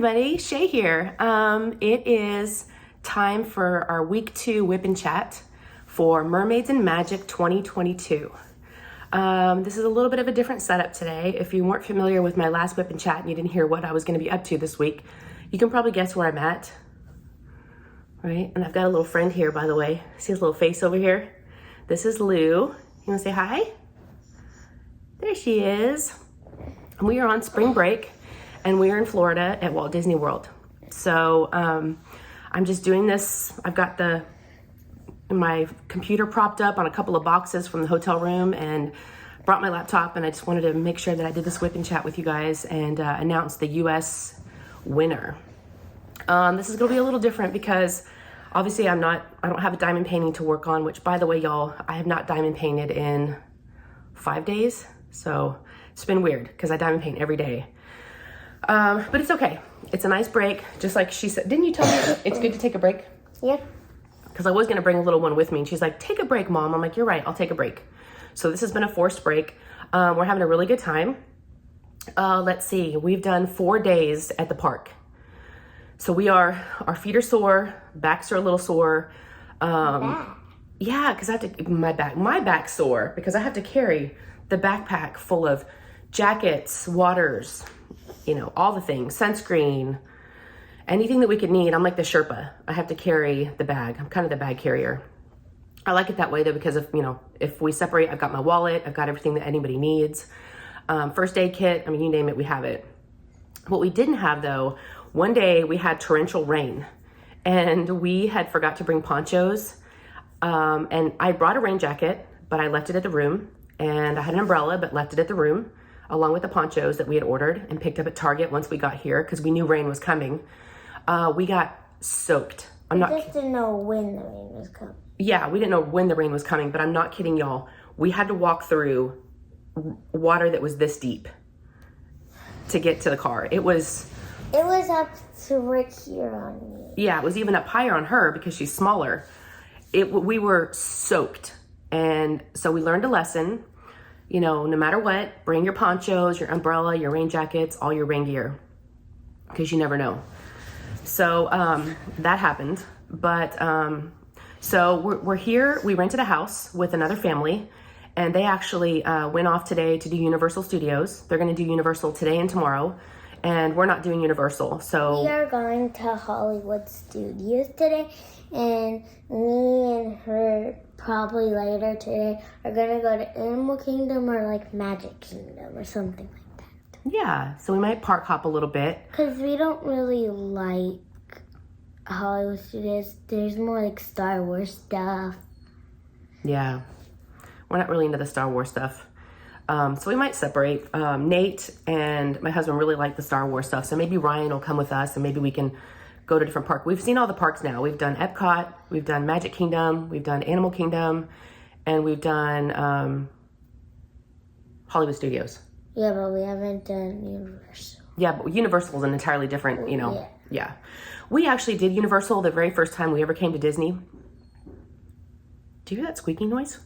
everybody, Shay here. It is time for our week 2 whip and chat for Mermaids and Magic 2022. This is a little bit of a different setup today. If you weren't familiar with my last whip and chat and you didn't hear what I was going to be up to this week, you can probably guess where I'm at, right? And I've got a little friend here, by the way. See his little face over here? This is Lou. You want to say hi? There she is. And we are on spring break. And we are in Florida at Walt Disney World. So I'm just doing this. I've got my computer propped up on a couple of boxes from the hotel room and brought my laptop, and I just wanted to make sure that I did this whip and chat with you guys and announce the US winner. This is gonna be a little different because obviously I don't have a diamond painting to work on, which by the way, y'all, I have not diamond painted in 5 days. So it's been weird because I diamond paint every day. But it's okay. It's a nice break. Just like she said, didn't you tell me it's good to take a break? Yeah. Because I was going to bring a little one with me and she's like, take a break, Mom. I'm like, you're right. I'll take a break. So this has been a forced break. We're having a really good time. Let's see. We've done 4 days at the park. So our feet are sore. Backs are a little sore. Yeah, because my back's sore because I have to carry the backpack full of jackets, waters, you know, all the things, sunscreen, anything that we could need. I'm like the Sherpa. I have to carry the bag. I'm kind of the bag carrier. I like it that way though, because if we separate, I've got my wallet, I've got everything that anybody needs. First aid kit, I mean, you name it, we have it. What we didn't have though, one day we had torrential rain and we had forgot to bring ponchos. And I brought a rain jacket, but I left it at the room, and I had an umbrella, but left it at the room, along with the ponchos that we had ordered and picked up at Target once we got here because we knew rain was coming. We got soaked. We just didn't know when the rain was coming. Yeah, we didn't know when the rain was coming, but I'm not kidding y'all. We had to walk through water that was this deep to get to the car. It was up to right here on me. Yeah, it was even up higher on her because she's smaller. We were soaked. And so we learned a lesson. You know, no matter what, bring your ponchos, your umbrella, your rain jackets, all your rain gear, because you never know. So that happened. But so we're here. We rented a house with another family, and they actually went off today to do Universal Studios. They're going to do Universal today and tomorrow, and we're not doing Universal. So we are going to Hollywood Studios today, and me and her probably later today are gonna go to Animal Kingdom or like Magic Kingdom or something like that. Yeah, so we might park hop a little bit. Because we don't really like Hollywood Studios. There's more like Star Wars stuff. Yeah, we're not really into the Star Wars stuff. So we might separate. Nate and my husband really like the Star Wars stuff, so maybe Ryan will come with us and maybe we can go to a different park. We've seen all the parks now. We've done Epcot, we've done Magic Kingdom, we've done Animal Kingdom, and we've done Hollywood Studios. Yeah, but we haven't done Universal. Yeah, but Universal is an entirely different, you know. Yeah. We actually did Universal the very first time we ever came to Disney. Do you hear that squeaking noise?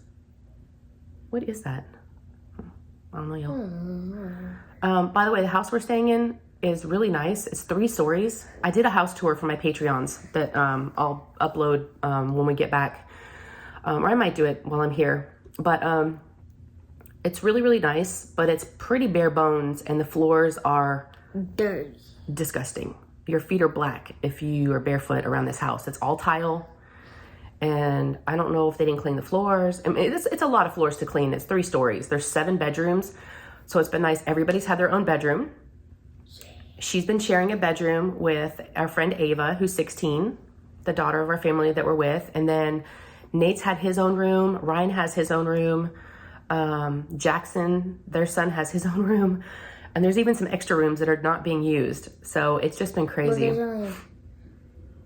What is that? I don't know, y'all. By the way, the house we're staying in is really nice. It's 3 stories. I did a house tour for my Patreons that I'll upload when we get back. Or I might do it while I'm here. But it's really, really nice, but it's pretty bare bones and the floors are dirty. Disgusting. Your feet are black if you are barefoot around this house. It's all tile. And I don't know if they didn't clean the floors. I mean, it's a lot of floors to clean. It's 3 stories. There's 7 bedrooms. So it's been nice. Everybody's had their own bedroom. She's been sharing a bedroom with our friend Ava, who's 16, the daughter of our family that we're with. And then Nate's had his own room. Ryan has his own room. Jackson, their son, has his own room. And there's even some extra rooms that are not being used. So it's just been crazy. Well, there's only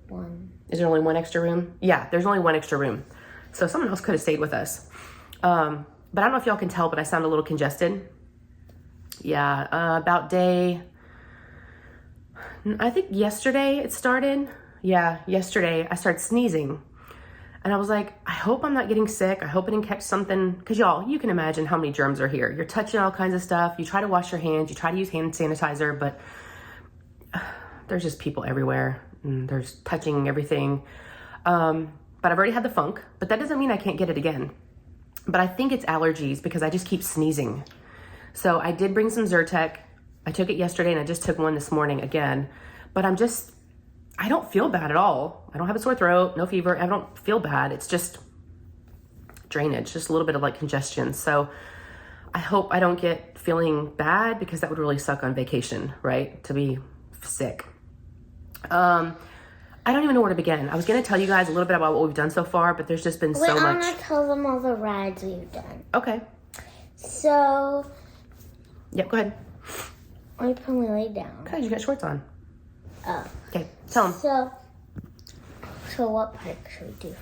one. Is there only one extra room? Yeah, there's only one extra room. So someone else could have stayed with us. But I don't know if y'all can tell, but I sound a little congested. Yeah, about day... I think yesterday it started. Yeah, yesterday I started sneezing. And I was like, I hope I'm not getting sick. I hope I didn't catch something. Because y'all, you can imagine how many germs are here. You're touching all kinds of stuff. You try to wash your hands. You try to use hand sanitizer. But there's just people everywhere. And there's touching everything. But I've already had the funk, but that doesn't mean I can't get it again. But I think it's allergies because I just keep sneezing. So I did bring some Zyrtec. I took it yesterday and I just took one this morning again. But I don't feel bad at all. I don't have a sore throat, no fever. I don't feel bad. It's just drainage, just a little bit of like congestion. So I hope I don't get feeling bad because that would really suck on vacation, right? To be sick. I don't even know where to begin. I was going to tell you guys a little bit about what we've done so far, but there's just been so much. I'm going to tell them all the rides we've done. Okay. So. Yep, go ahead. Why you put me lay down? Okay, you got shorts on. Oh. Okay, tell them. So what part should we do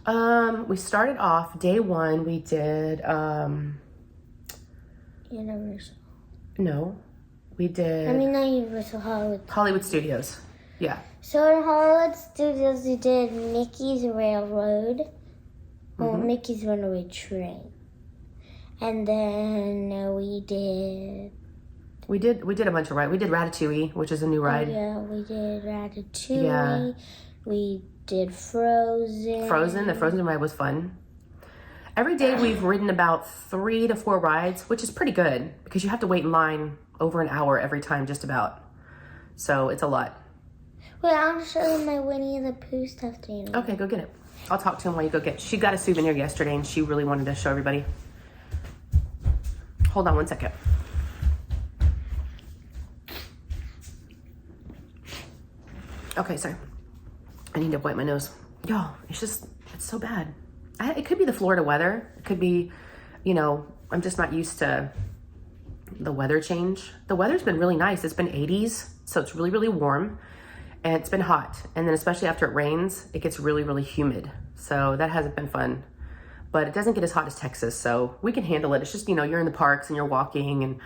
first? We started off, day one, we did, Universal. No, we did. I mean, not Universal, Hollywood Studios. Yeah. So in Hollywood Studios, we did Mickey's Railroad. Well, Mickey's Runaway Train. And then we did a bunch of rides. We did Ratatouille, which is a new ride. Oh, yeah, we did Ratatouille. Yeah. We did Frozen. The Frozen ride was fun. Every day we've ridden about 3 to 4 rides, which is pretty good because you have to wait in line over an hour every time, just about. So it's a lot. Wait, I want to show them my Winnie the Pooh stuffed animal. Okay, go get it. I'll talk to him while you go get it. She got a souvenir yesterday and she really wanted to show everybody. Hold on one second. Okay, sorry. I need to wipe my nose. Y'all, it's so bad. It could be the Florida weather. It could be, I'm just not used to the weather change. The weather's been really nice. It's been 80s, so it's really, really warm. And it's been hot. And then especially after it rains, it gets really, really humid. So that hasn't been fun. But it doesn't get as hot as Texas, so we can handle it. It's just, you're in the parks and you're walking and,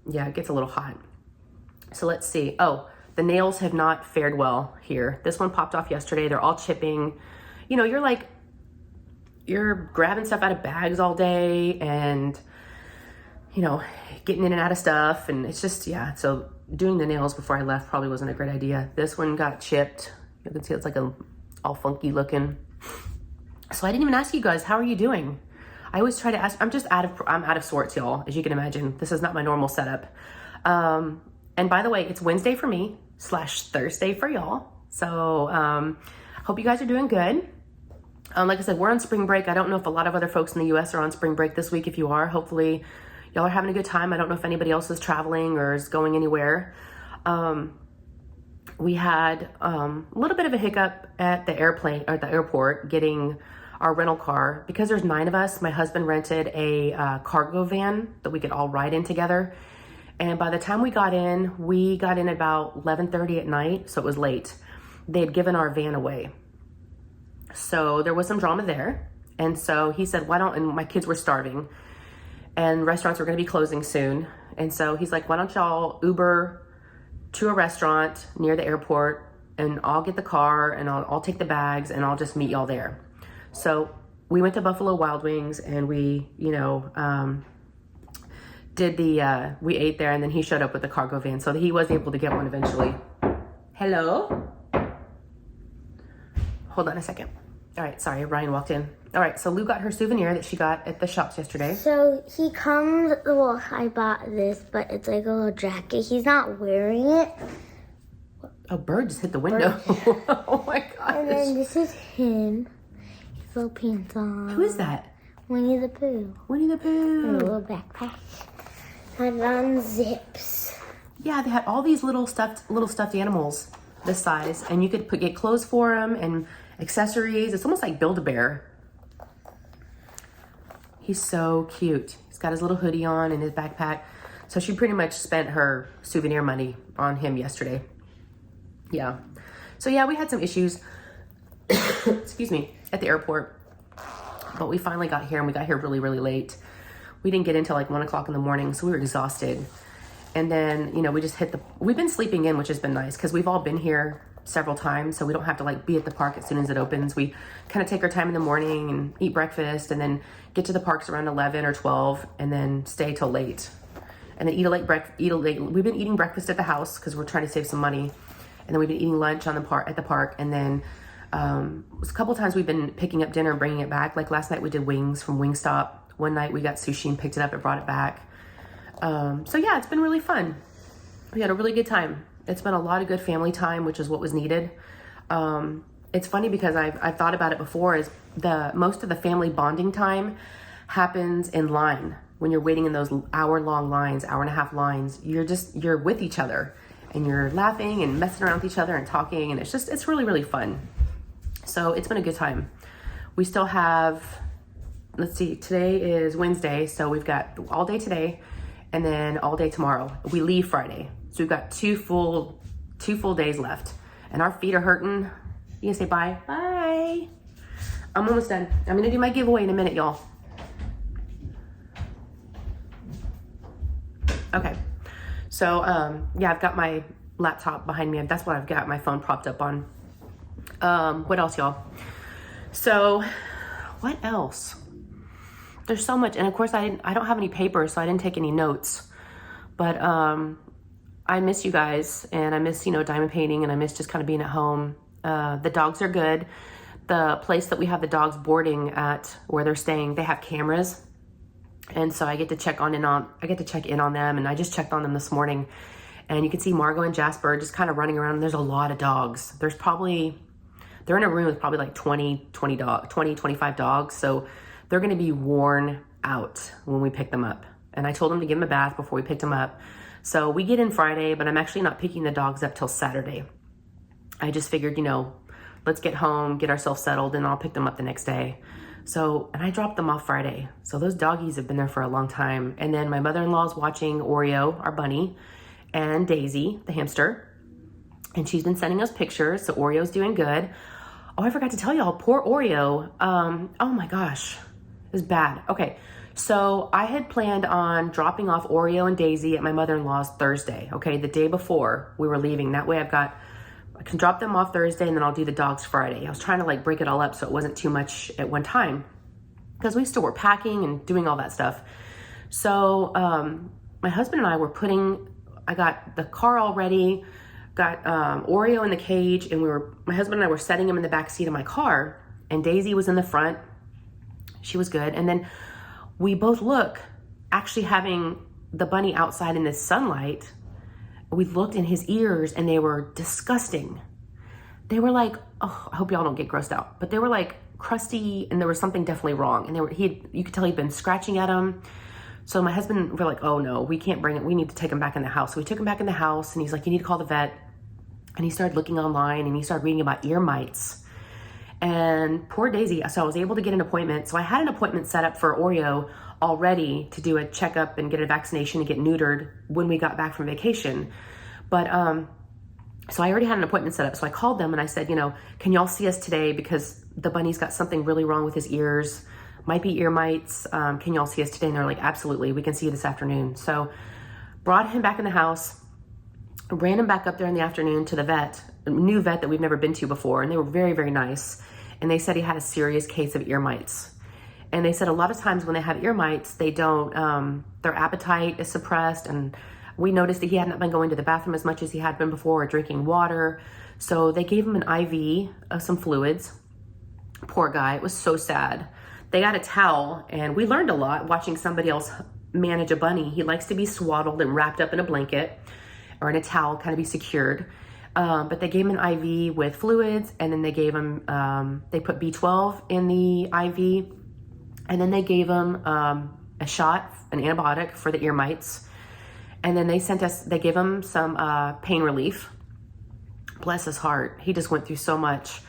yeah, it gets a little hot. So let's see. Oh, the nails have not fared well here. This one popped off yesterday. They're all chipping. You're grabbing stuff out of bags all day and, getting in and out of stuff. And it's just, yeah. So doing the nails before I left probably wasn't a great idea. This one got chipped. You can see it's like all funky looking. So I didn't even ask you guys, how are you doing? I always try to ask. I'm out of sorts, y'all, as you can imagine. This is not my normal setup. And by the way, it's Wednesday for me / Thursday for y'all. So hope you guys are doing good. Like I said, we're on spring break. I don't know if a lot of other folks in the U.S. are on spring break this week. If you are, hopefully y'all are having a good time. I don't know if anybody else is traveling or is going anywhere. We had a little bit of a hiccup at the airport getting our rental car. Because there's 9 of us, my husband rented a cargo van that we could all ride in together. And by the time we got in about 11:30 at night, so it was late. They had given our van away. So there was some drama there. And so he said, and my kids were starving and restaurants were going to be closing soon. And so he's like, why don't y'all Uber to a restaurant near the airport and I'll get the car and I'll take the bags and I'll just meet y'all there. So we went to Buffalo Wild Wings and we, we ate there and then he showed up with the cargo van. So he was able to get one eventually. Hello? Hold on a second. All right, sorry, Ryan walked in. All right, so Lou got her souvenir that she got at the shops yesterday. So he comes, well, I bought this, but it's like a little jacket. He's not wearing it. Oh, bird just hit the window. Oh my gosh. And then this is him. He's little pants on. Who is that? Winnie the Pooh. Winnie the Pooh. And a little backpack. And unzips. Yeah, they had all these little stuffed animals this size, and you could get clothes for them and accessories. It's almost like Build-A-Bear. He's so cute. He's got his little hoodie on and his backpack. So she pretty much spent her souvenir money on him yesterday. Yeah. So yeah, we had some issues, excuse me, at the airport, but we finally got here and we got here really, really late. We didn't get in until like 1 o'clock in the morning, so we were exhausted. And then, we just we've been sleeping in, which has been nice because we've all been here several times, so we don't have to like be at the park as soon as it opens. We kind of take our time in the morning and eat breakfast and then get to the parks around 11 or 12 and then stay till late. and then we've been eating breakfast at the house because we're trying to save some money. And then we've been eating lunch at the park. And then a couple times we've been picking up dinner and bringing it back. Like last night we did wings from Wingstop. One night we got sushi and picked it up and brought it back. So yeah, it's been really fun. We had a really good time. It's been a lot of good family time, which is what was needed. It's funny because I've thought about it before, is most of the family bonding time happens in line. When you're waiting in those hour-long lines, hour-and-a-half lines, you're with each other and you're laughing and messing around with each other and talking, and it's really, really fun. So it's been a good time. We still have, let's see, today is Wednesday, so we've got all day today and then all day tomorrow. We leave Friday. So we've got two full days left, and our feet are hurting. You gonna say bye? Bye. I'm almost done. I'm gonna do my giveaway in a minute, y'all. Okay, so yeah, I've got my laptop behind me. That's what I've got my phone propped up on. What else, y'all? So what else? There's so much, and of course I don't have any paper, so I didn't take any notes. But I miss you guys, and I miss, diamond painting, and I miss just kind of being at home. The dogs are good. The place that we have the dogs boarding at, where they're staying, they have cameras. And so I get to check in on them, and I just checked on them this morning. And you can see Margot and Jasper just kind of running around. There's a lot of dogs. They're in a room with probably like 25 dogs. So they're going to be worn out when we pick them up. And I told them to give them a bath before we picked them up. So we get in Friday, but I'm actually not picking the dogs up till Saturday. I just figured, let's get home, get ourselves settled, and I'll pick them up the next day. So, and I dropped them off Friday. So those doggies have been there for a long time. And then my mother-in-law's watching Oreo, our bunny, and Daisy, the hamster. And she's been sending us pictures. So Oreo's doing good. Oh, I forgot to tell y'all, poor Oreo. Oh my gosh, it was bad. Okay, so I had planned on dropping off Oreo and Daisy at my mother-in-law's Thursday. Okay, the day before we were leaving. That way I can drop them off Thursday, and then I'll do the dogs Friday. I was trying to break it all up so it wasn't too much at one time, because we still were packing and doing all that stuff. So my husband and I I got the car all ready, got Oreo in the cage, and my husband and I were setting him in the back seat of my car, and Daisy was in the front. She was good. And then we both actually having the bunny outside in the sunlight, we looked in his ears, and they were disgusting. They were like, oh, I hope y'all don't get grossed out, but they were like crusty, and there was something definitely wrong. And you could tell he'd been scratching at them. So my husband, we're like, oh no, we can't bring it. We need to take him back in the house. So we took him back in the house, and he's like, you need to call the vet. And he started looking online, and he started reading about ear mites. And poor Daisy, so I was able to get an appointment. So I had an appointment set up for Oreo already to do a checkup and get a vaccination and get neutered when we got back from vacation. But so I already had an appointment set up. So I called them and I said, can y'all see us today, because the bunny's got something really wrong with his ears, might be ear mites. Can y'all see us today? And they're like, absolutely, we can see you this afternoon. So brought him back in the house, ran him back up there in the afternoon to the vet, a new vet that we've never been to before. And they were very, very nice. And they said he had a serious case of ear mites. And they said a lot of times when they have ear mites, they don't, their appetite is suppressed. And we noticed that he hadn't been going to the bathroom as much as he had been before, or drinking water. So they gave him an IV of some fluids. Poor guy, it was so sad. They got a towel, and we learned a lot watching somebody else manage a bunny. He likes to be swaddled and wrapped up in a blanket or in a towel, kind of be secured. But they gave him an IV with fluids, and then they gave him, they put B12 in the IV, and then they gave him a shot, an antibiotic for the ear mites. And then they gave him some pain relief. Bless his heart. He just went through so much.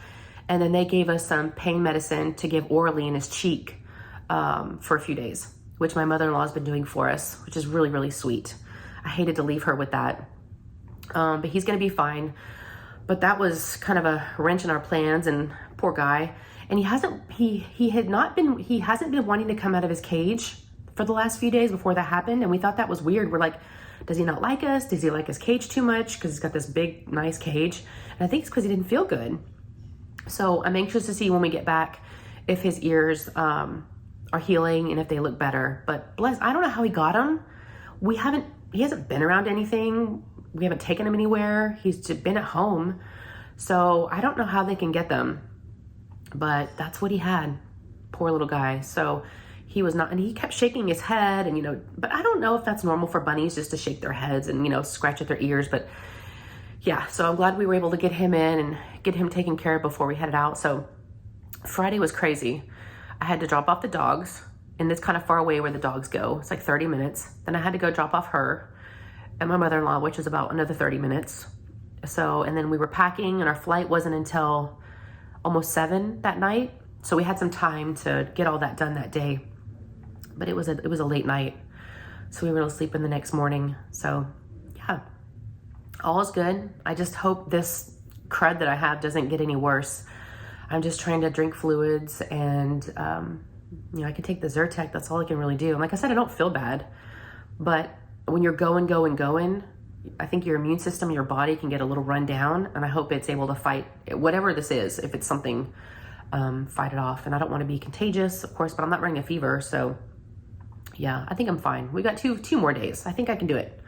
And then they gave us some pain medicine to give orally in his cheek for a few days, which my mother-in-law has been doing for us, which is really, really sweet. I hated to leave her with that. But he's going to be fine. But that was kind of a wrench in our plans, and poor guy. And he hasn't been wanting to come out of his cage for the last few days before that happened. And we thought that was weird. We're like, does he not like us? Does he like his cage too much? Because he's got this big, nice cage. And I think it's because he didn't feel good. So I'm anxious to see when we get back if his ears are healing and if they look better. But I don't know how he got them. We haven't he hasn't been around anything. We haven't taken him anywhere. He's just been at home. So I don't know how they can get them, but that's what he had. Poor little guy. So he was not, and he kept shaking his head and, you know, but I don't know if that's normal for bunnies just to shake their heads and, you know, scratch at their ears. But yeah, so I'm glad we were able to get him in and get him taken care of before we headed out. So Friday was crazy. I had to drop off the dogs, and it's kind of far away where the dogs go. It's like 30 minutes. Then I had to go drop off her and my mother-in-law, which is about another 30 minutes. So, and then we were packing, and our flight wasn't until almost 7 that night. So we had some time to get all that done that day. But it was a late night, so we were able to sleep in the next morning. So yeah, all is good. I just hope this crud that I have doesn't get any worse. I'm just trying to drink fluids, and you know, I can take the Zyrtec. That's all I can really do. And like I said, I don't feel bad, but when you're going, I think your immune system, your body can get a little run down, and I hope it's able to fight whatever this is. If it's something, fight it off. And I don't want to be contagious, of course, but I'm not running a fever, so yeah, I think I'm fine. We got two more days. I think I can do it.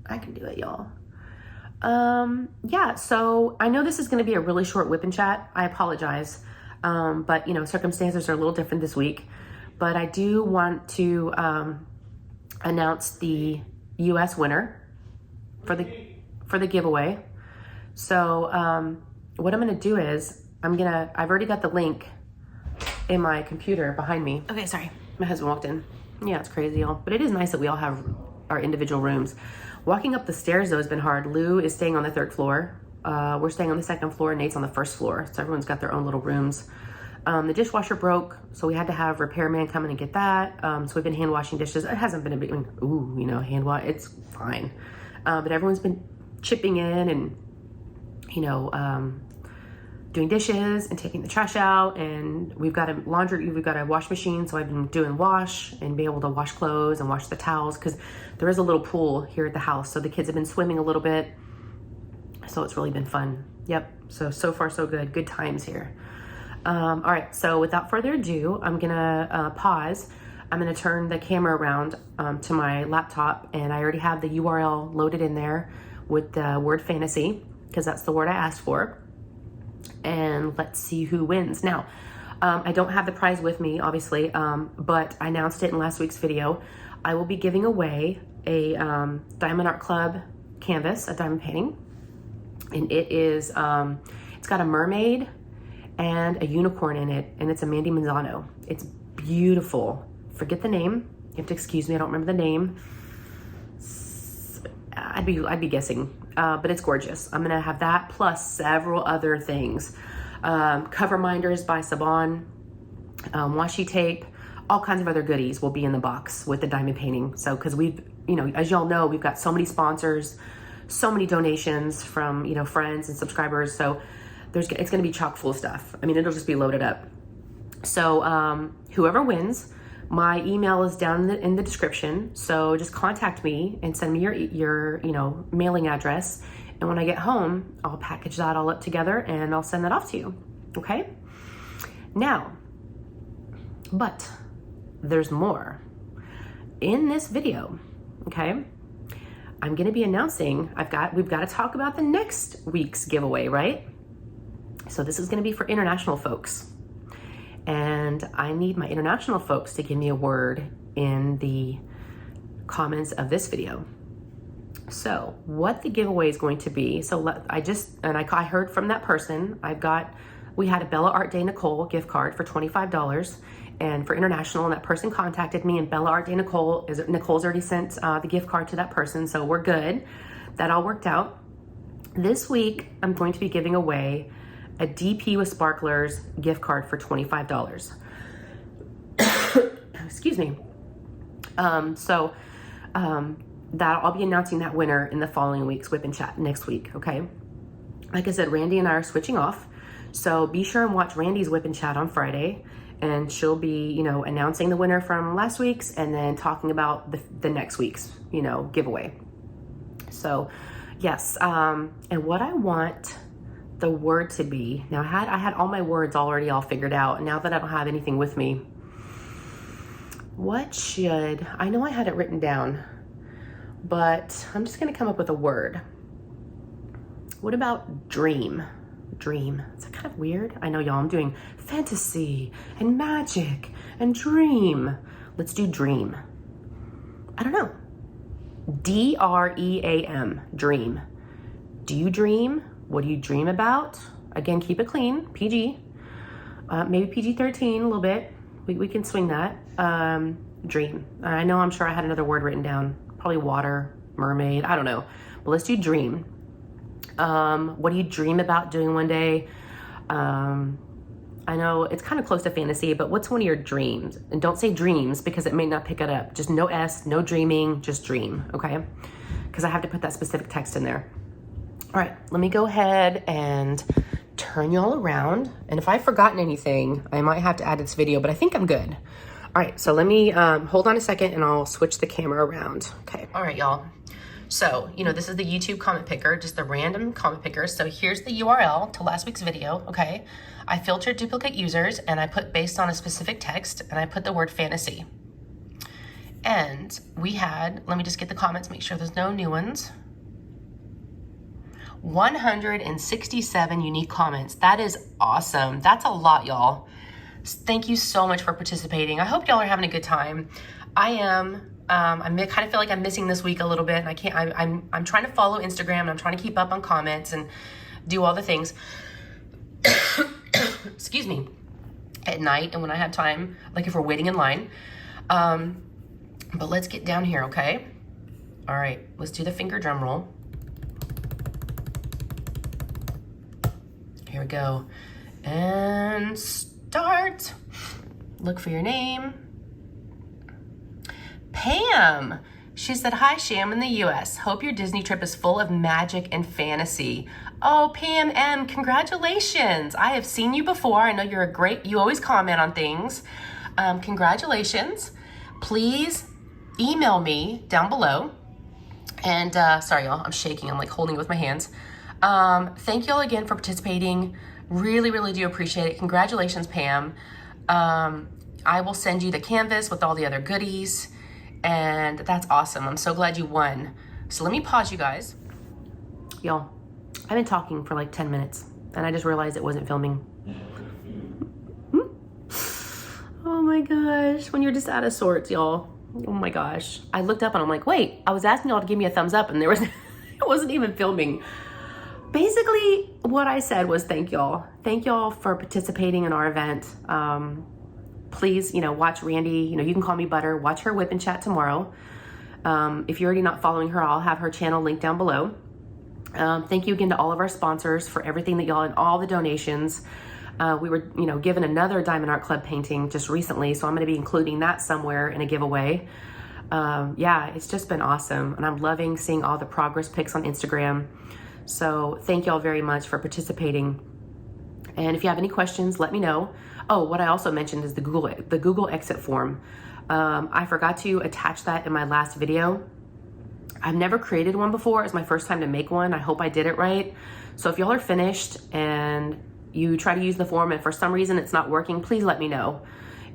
I can do it, y'all. Yeah, so I know this is going to be a really short whip and chat. I apologize. But you know, circumstances are a little different this week, but I do want to, announce the US winner for the giveaway. So, what I'm going to do is I've already got the link in my computer behind me. Okay, sorry. My husband walked in. Yeah, it's crazy, y'all. But it is nice that we all have our individual rooms. Walking up the stairs, though, has been hard. Lou is staying on the 3rd floor. We're staying on the 2nd floor. Nate's on the 1st floor. So everyone's got their own little rooms. The dishwasher broke, so we had to have repairman come in and get that. So we've been hand washing dishes. It hasn't been a big, ooh, you know, hand wash. It's fine. But everyone's been chipping in and, you know, doing dishes and taking the trash out, and we've got a wash machine, so I've been doing wash and be able to wash clothes and wash the towels, because there is a little pool here at the house, so the kids have been swimming a little bit, so it's really been fun. Yep, so far so good times here. All right, so without further ado, I'm gonna pause. I'm gonna turn the camera around to my laptop, and I already have the URL loaded in there with the word fantasy, because that's the word I asked for. And let's see who wins. Now, I don't have the prize with me, obviously, but I announced it in last week's video. I will be giving away a Diamond Art Club canvas, a diamond painting. And it is, it's got a mermaid and a unicorn in it, and it's a Mandy Manzano. It's beautiful. Forget the name. You have to excuse me, I don't remember the name. I'd be guessing. But it's gorgeous. I'm gonna have that plus several other things. Coverminders by Siobhan, washi tape, all kinds of other goodies will be in the box with the diamond painting. So, cause we've, you know, as y'all know, we've got so many sponsors, so many donations from, you know, friends and subscribers. So it's gonna be chock full of stuff. I mean, it'll just be loaded up. So whoever wins, my email is down in the description, so just contact me and send me your you know, mailing address, and when I get home, I'll package that all up together and I'll send that off to you, okay? Now, but there's more. In this video, okay, I'm gonna be announcing, we've got to talk about the next week's giveaway, right? So this is gonna be for international folks. And I need my international folks to give me a word in the comments of this video. So what the giveaway is going to be, I heard from that person, we had a Bella Art De Nicole gift card for $25 and for international, and that person contacted me, and Bella Art De Nicole, Nicole's already sent the gift card to that person, so we're good. That all worked out. This week, I'm going to be giving away a DP with Sparklers gift card for $25. Excuse me. I'll be announcing that winner in the following week's Whip and Chat next week, okay? Like I said, Randee and I are switching off, so be sure and watch Randee's Whip and Chat on Friday, and she'll be, you know, announcing the winner from last week's and then talking about the next week's, you know, giveaway. So, yes, and what I want the word to be, now I had all my words already all figured out, and now that I don't have anything with me, I know I had it written down. but I'm just gonna come up with a word. What about dream? Dream. It's kind of weird. I know, y'all, I'm doing fantasy and magic and dream. Let's do dream. I don't know. DREAM, dream. Do you dream? What do you dream about? Again, keep it clean, PG. Maybe PG-13 a little bit. We can swing that. Dream. I know, I'm sure I had another word written down. Probably water, mermaid, I don't know. But let's do dream. What do you dream about doing one day? I know it's kind of close to fantasy, but what's one of your dreams? And don't say dreams because it may not pick it up. Just no S, no dreaming, just dream, okay? Because I have to put that specific text in there. All right, let me go ahead and turn you all around. And if I've forgotten anything, I might have to add this video, but I think I'm good. All right, so let me hold on a second and I'll switch the camera around. Okay, all right, y'all. So, you know, this is the YouTube comment picker, just the random comment picker. So here's the URL to last week's video, okay? I filtered duplicate users and I put based on a specific text and I put the word fantasy. And we had, let me just get the comments, make sure there's no new ones. 167 unique comments. That is awesome. That's a lot, y'all. Thank you so much for participating. I hope y'all are having a good time. I am. I kind of feel like I'm missing this week a little bit, and I can't. I'm trying to follow Instagram, and I'm trying to keep up on comments and do all the things. Excuse me. At night and when I have time, like if we're waiting in line. But let's get down here, okay? All right, let's do the finger drum roll. Here we go. And start. Look for your name. Pam. She said, hi, Sham in the US. Hope your Disney trip is full of magic and fantasy. Oh, Pam M, congratulations. I have seen you before. I know you're you always comment on things. Congratulations. Please email me down below. And sorry, y'all, I'm shaking. I'm like holding it with my hands. Thank you all again for participating. Really, really do appreciate it. Congratulations, Pam. I will send you the canvas with all the other goodies. And that's awesome. I'm so glad you won. So let me pause you guys. Y'all, I've been talking for like 10 minutes and I just realized it wasn't filming. Oh my gosh, when you're just out of sorts, y'all. Oh my gosh. I looked up and I'm like, wait, I was asking y'all to give me a thumbs up and there was, it wasn't even filming. Basically, what I said was thank y'all. Thank y'all for participating in our event. Please, watch Randee. You can call me Butter. Watch her Whip and Chat tomorrow. If you're already not following her, I'll have her channel linked down below. Thank you again to all of our sponsors for everything that y'all and all the donations. We were, given another Diamond Art Club painting just recently, so I'm going to be including that somewhere in a giveaway. Yeah, it's just been awesome, and I'm loving seeing all the progress pics on Instagram. So thank y'all very much for participating. And if you have any questions, let me know. Oh, what I also mentioned is the Google exit form. I forgot to attach that in my last video. I've never created one before. It's my first time to make one. I hope I did it right. So if y'all are finished and you try to use the form and for some reason it's not working, please let me know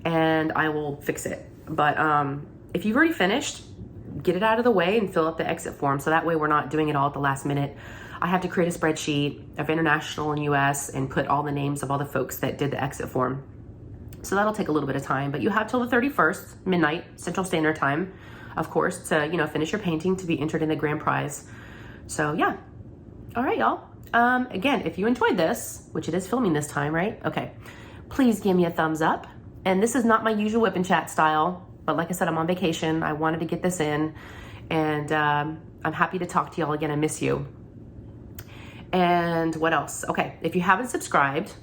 and I will fix it. But if you've already finished, get it out of the way and fill out the exit form. So that way we're not doing it all at the last minute. I have to create a spreadsheet of international and US and put all the names of all the folks that did the exit form. So that'll take a little bit of time, but you have till the 31st, midnight, Central Standard Time, of course, to, finish your painting to be entered in the grand prize. So yeah. All right, y'all. Again, if you enjoyed this, which it is filming this time, right? Okay. Please give me a thumbs up. And this is not my usual Whip and Chat style, but like I said, I'm on vacation. I wanted to get this in and I'm happy to talk to y'all again. I miss you. And what else? Okay, if you haven't subscribed,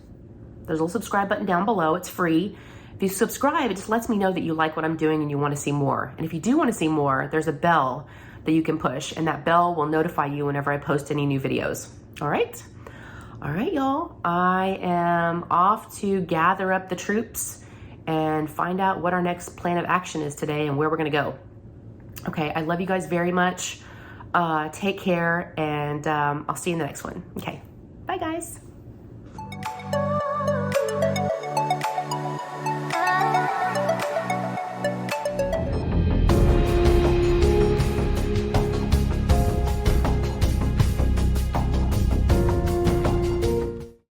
there's a little subscribe button down below. It's free. If you subscribe, it just lets me know that you like what I'm doing and you want to see more. And if you do want to see more, there's a bell that you can push, and that bell will notify you whenever I post any new videos. All right? All right, y'all. I am off to gather up the troops and find out what our next plan of action is today and where we're going to go. Okay, I love you guys very much. Take care, and I'll see you in the next one. Okay, bye guys.